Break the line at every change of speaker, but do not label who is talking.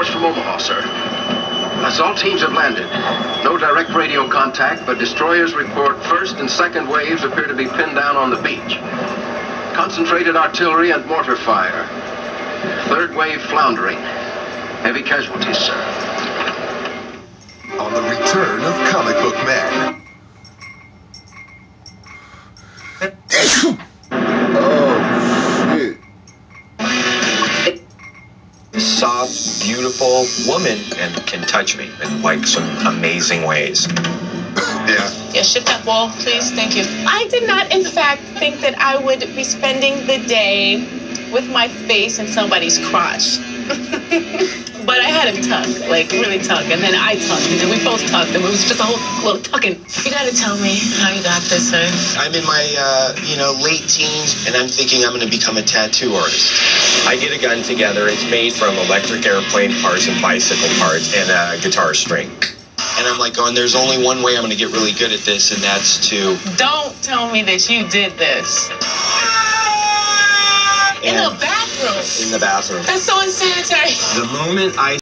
reports from Omaha, sir. That's all teams have landed. No direct radio contact, but destroyers report first and second waves appear to be pinned down on the beach. Concentrated artillery and mortar fire. Third wave floundering. Heavy casualties, sir.
On the return of Comic Book Man. Oh, shit.
Soft, beautiful woman and can touch me in like some amazing ways.
Yeah, shift that wall, please. Thank you. I did not, in fact, think that I would be spending the day with my face in somebody's crotch. But I had him tuck, like really tuck, and then I tucked, and then we both tucked, and it was just a whole little tucking. You gotta tell me how you got this, sir.
I'm in my, late teens, and I'm thinking I'm gonna become a tattoo artist.
I get a gun together. It's made from electric airplane parts and bicycle parts and a guitar string.
And I'm like going, there's only one way I'm gonna get really good at this, and that's to...
Don't tell me that you did this. In the bathroom.
In the bathroom.
That's so unsanitary.
The moment I